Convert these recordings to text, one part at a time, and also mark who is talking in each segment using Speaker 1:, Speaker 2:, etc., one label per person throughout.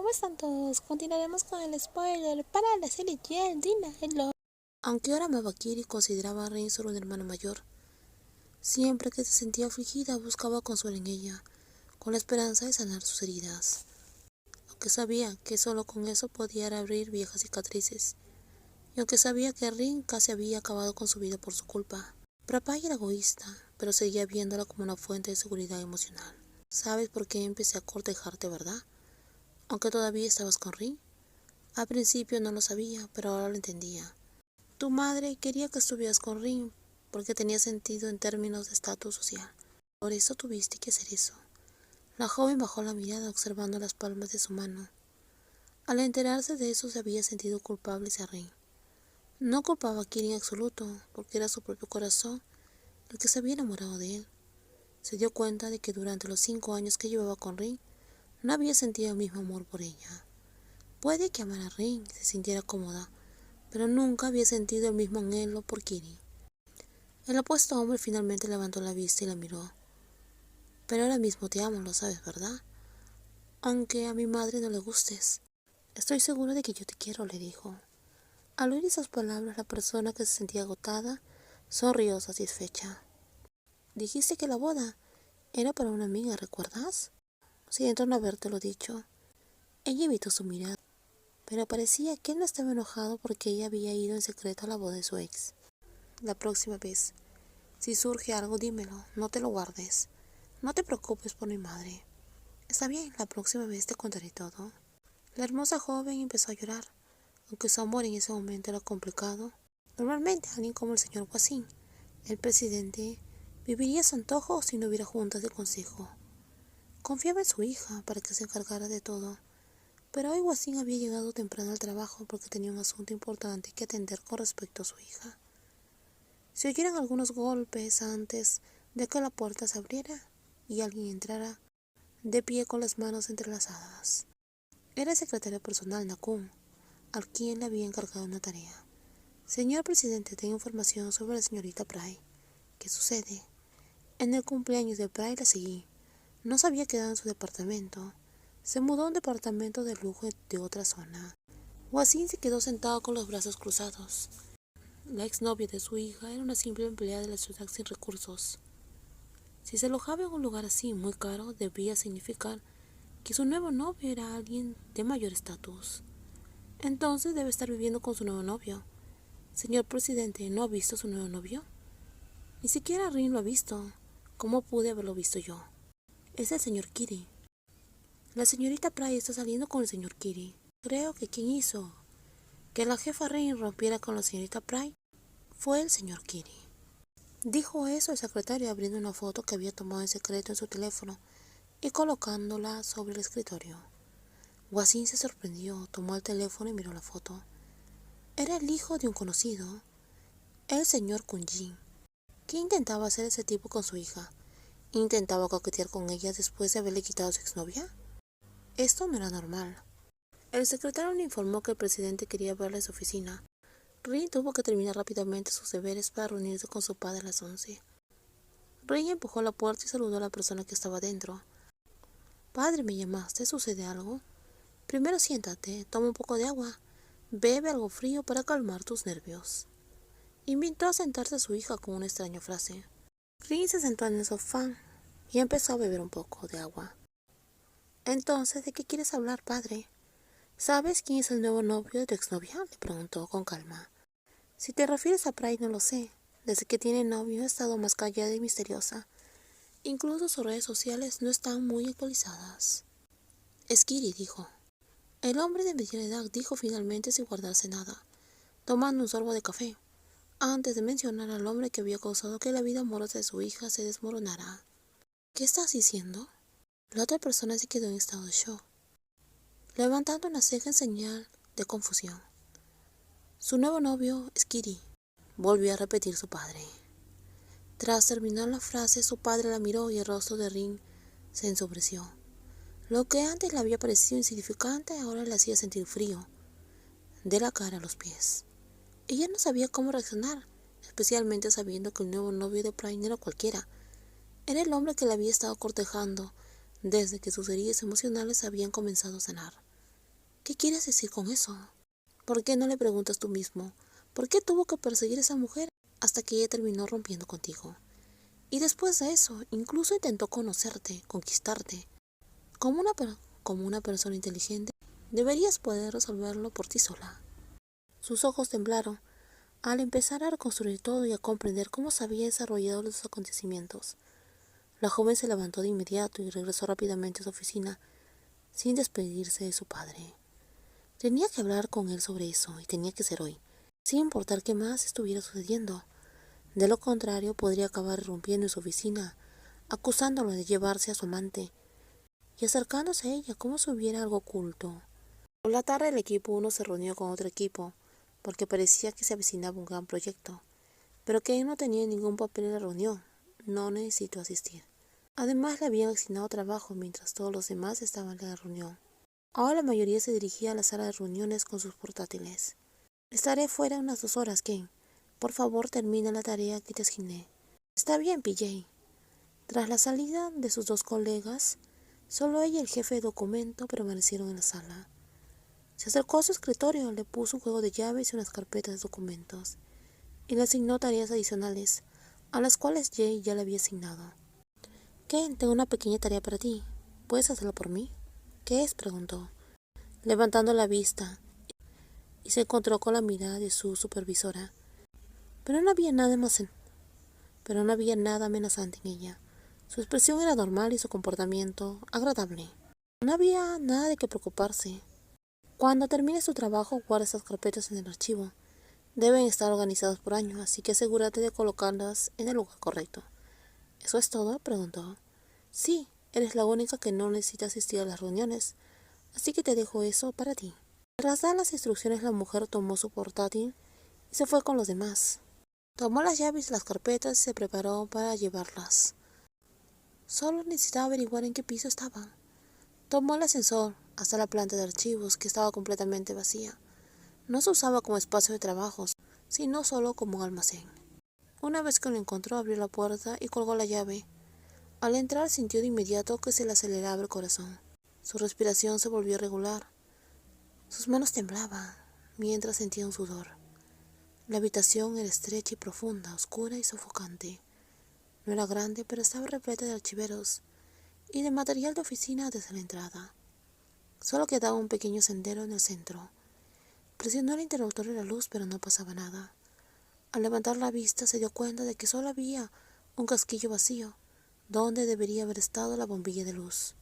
Speaker 1: ¿Cómo están todos? Continuaremos con el spoiler para la serie Jen, Dina, Hello. Aunque ahora amaba a Kiri y consideraba a Rin solo un hermano mayor, siempre que se sentía afligida buscaba consuelo en ella, con la esperanza de sanar sus heridas. Aunque sabía que solo con eso podía abrir viejas cicatrices, y aunque sabía que Rin casi había acabado con su vida por su culpa. Prapai era egoísta, pero seguía viéndola como una fuente de seguridad emocional. ¿Sabes por qué empecé a cortejarte, verdad? Aunque todavía estabas con Rin. Al principio no lo sabía, pero ahora lo entendía. Tu madre quería que estuvieras con Rin porque tenía sentido en términos de estatus social. Por eso tuviste que hacer eso. La joven bajó la mirada observando las palmas de su mano. Al enterarse de eso se había sentido culpable hacia Rin. No culpaba a Kiri en absoluto, porque era su propio corazón el que se había enamorado de él. Se dio cuenta de que durante los 5 años que llevaba con Rin, no había sentido el mismo amor por ella. Puede que amara a Rin y se sintiera cómoda, pero nunca había sentido el mismo anhelo por Kiri. El opuesto hombre finalmente levantó la vista y la miró. Pero ahora mismo te amo, lo sabes, ¿verdad? Aunque a mi madre no le gustes. Estoy seguro de que yo te quiero, le dijo. Al oír esas palabras, la persona que se sentía agotada sonrió satisfecha. Dijiste que la boda era para una amiga, ¿recuerdas? Siento no habértelo dicho. Ella evitó su mirada, pero parecía que él no estaba enojado porque ella había ido en secreto a la boda de su ex. La próxima vez, si surge algo, dímelo, no te lo guardes. No te preocupes por mi madre. Está bien, la próxima vez te contaré todo. La hermosa joven empezó a llorar, aunque su amor en ese momento era complicado. Normalmente alguien como el señor Guasín, el presidente, viviría a su antojo si no hubiera juntas de consejo. Confiaba en su hija para que se encargara de todo, pero hoy Guasín había llegado temprano al trabajo porque tenía un asunto importante que atender con respecto a su hija. Se oyeron algunos golpes antes de que la puerta se abriera y alguien entrara, de pie con las manos entrelazadas. Era el secretario personal Nakun, al quien le había encargado una tarea. Señor presidente, tengo información sobre la señorita Pry. ¿Qué sucede? En el cumpleaños de Pry la seguí. No se había quedado en su departamento. Se mudó a un departamento de lujo de otra zona. Wasim se quedó sentado con los brazos cruzados. La exnovia de su hija era una simple empleada de la ciudad sin recursos. Si se alojaba en un lugar así muy caro, debía significar que su nuevo novio era alguien de mayor estatus. Entonces debe estar viviendo con su nuevo novio. Señor presidente, ¿no ha visto a su nuevo novio? Ni siquiera Rin lo ha visto. ¿Cómo pude haberlo visto yo? Es el señor Kiri. La señorita Pry está saliendo con el señor Kiri. Creo que quien hizo que la jefa Rin rompiera con la señorita Pry fue el señor Kiri. Dijo eso el secretario abriendo una foto que había tomado en secreto en su teléfono y colocándola sobre el escritorio. Wasim se sorprendió, tomó el teléfono y miró la foto. Era el hijo de un conocido, el señor Kunjin. ¿Qué intentaba hacer ese tipo con su hija? ¿Intentaba coquetear con ella después de haberle quitado a su exnovia? Esto no era normal. El secretario le informó que el presidente quería verla en su oficina. Rin tuvo que terminar rápidamente sus deberes para reunirse con su padre a las 11. Rin empujó la puerta y saludó a la persona que estaba dentro. Padre, ¿me llamaste? ¿Sucede algo? Primero siéntate, toma un poco de agua. Bebe algo frío para calmar tus nervios. Invitó a sentarse a su hija con una extraña frase. Rin se sentó en el sofá y empezó a beber un poco de agua. Entonces, ¿de qué quieres hablar, padre? ¿Sabes quién es el nuevo novio de tu exnovia? Le preguntó con calma. Si te refieres a Pry, no lo sé. Desde que tiene novio ha estado más callada y misteriosa. Incluso sus redes sociales no están muy actualizadas. Es Kiri, dijo. El hombre de mediana edad dijo finalmente sin guardarse nada, tomando un sorbo de café, antes de mencionar al hombre que había causado que la vida amorosa de su hija se desmoronara. ¿Qué estás diciendo? La otra persona se quedó en estado de shock, levantando una ceja en señal de confusión. Su nuevo novio es Kiri, volvió a repetir su padre. Tras terminar la frase, su padre la miró y el rostro de Rin se ensombreció. Lo que antes le había parecido insignificante ahora le hacía sentir frío, de la cara a los pies. Ella no sabía cómo reaccionar, especialmente sabiendo que el nuevo novio de Pry no era cualquiera. Era el hombre que la había estado cortejando desde que sus heridas emocionales habían comenzado a sanar. ¿Qué quieres decir con eso? ¿Por qué no le preguntas tú mismo? ¿Por qué tuvo que perseguir a esa mujer hasta que ella terminó rompiendo contigo? Y después de eso, incluso intentó conocerte, conquistarte. Como una persona inteligente, deberías poder resolverlo por ti sola. Sus ojos temblaron al empezar a reconstruir todo y a comprender cómo se había desarrollado los acontecimientos. La joven se levantó de inmediato y regresó rápidamente a su oficina, sin despedirse de su padre. Tenía que hablar con él sobre eso, y tenía que ser hoy, sin importar qué más estuviera sucediendo. De lo contrario, podría acabar irrumpiendo en su oficina, acusándolo de llevarse a su amante, y acercándose a ella como si hubiera algo oculto. Por la tarde el equipo 1 se reunió con otro equipo, porque parecía que se avecinaba un gran proyecto, pero que él no tenía ningún papel en la reunión, no necesitó asistir. Además le habían asignado trabajo mientras todos los demás estaban en la reunión. Ahora la mayoría se dirigía a la sala de reuniones con sus portátiles. Estaré fuera unas 2 horas, Ken. Por favor, termina la tarea que te asigné. Está bien, PJ. Tras la salida de sus 2 colegas, solo ella y el jefe de documento permanecieron en la sala. Se acercó a su escritorio, le puso un juego de llaves y unas carpetas de documentos, y le asignó tareas adicionales, a las cuales Jay ya le había asignado. Ken, tengo una pequeña tarea para ti. ¿Puedes hacerlo por mí? ¿Qué es? Preguntó, levantando la vista, y se encontró con la mirada de su supervisora. Pero no había nada amenazante en ella. Su expresión era normal y su comportamiento agradable. No había nada de qué preocuparse. Cuando termines tu trabajo, guarda esas carpetas en el archivo. Deben estar organizadas por año, así que asegúrate de colocarlas en el lugar correcto. ¿Eso es todo? Preguntó. Sí, eres la única que no necesita asistir a las reuniones, así que te dejo eso para ti. Tras dar las instrucciones, la mujer tomó su portátil y se fue con los demás. Tomó las llaves de las carpetas y se preparó para llevarlas. Solo necesitaba averiguar en qué piso estaba. Tomó el ascensor hasta la planta de archivos, que estaba completamente vacía. No se usaba como espacio de trabajos, sino solo como un almacén. Una vez que lo encontró, abrió la puerta y colgó la llave. Al entrar sintió de inmediato que se le aceleraba el corazón. Su respiración se volvió irregular. Sus manos temblaban mientras sentía un sudor. La habitación era estrecha y profunda, oscura y sofocante. No era grande, pero estaba repleta de archiveros y de material de oficina desde la entrada. Solo quedaba un pequeño sendero en el centro. Presionó el interruptor de la luz, pero no pasaba nada. Al levantar la vista se dio cuenta de que solo había un casquillo vacío, donde debería haber estado la bombilla de luz,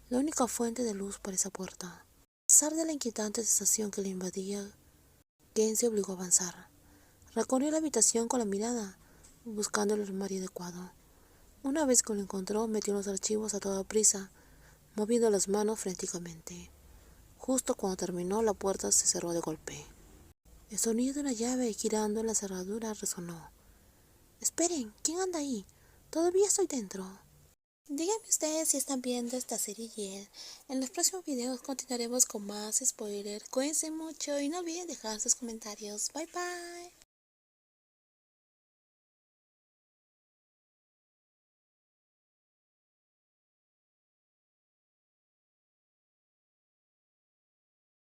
Speaker 1: la única fuente de luz para esa puerta. A pesar de la inquietante sensación que le invadía, Ken se obligó a avanzar. Recorrió la habitación con la mirada, buscando el armario adecuado. Una vez que lo encontró, metió los archivos a toda prisa, moviendo las manos frenéticamente. Justo cuando terminó, la puerta se cerró de golpe. El sonido de una llave girando en la cerradura resonó. Esperen, ¿quién anda ahí? Todavía estoy dentro. Díganme ustedes si están viendo esta serie Yale. En los próximos videos continuaremos con más spoilers. Cuídense mucho y no olviden dejar sus comentarios. Bye bye.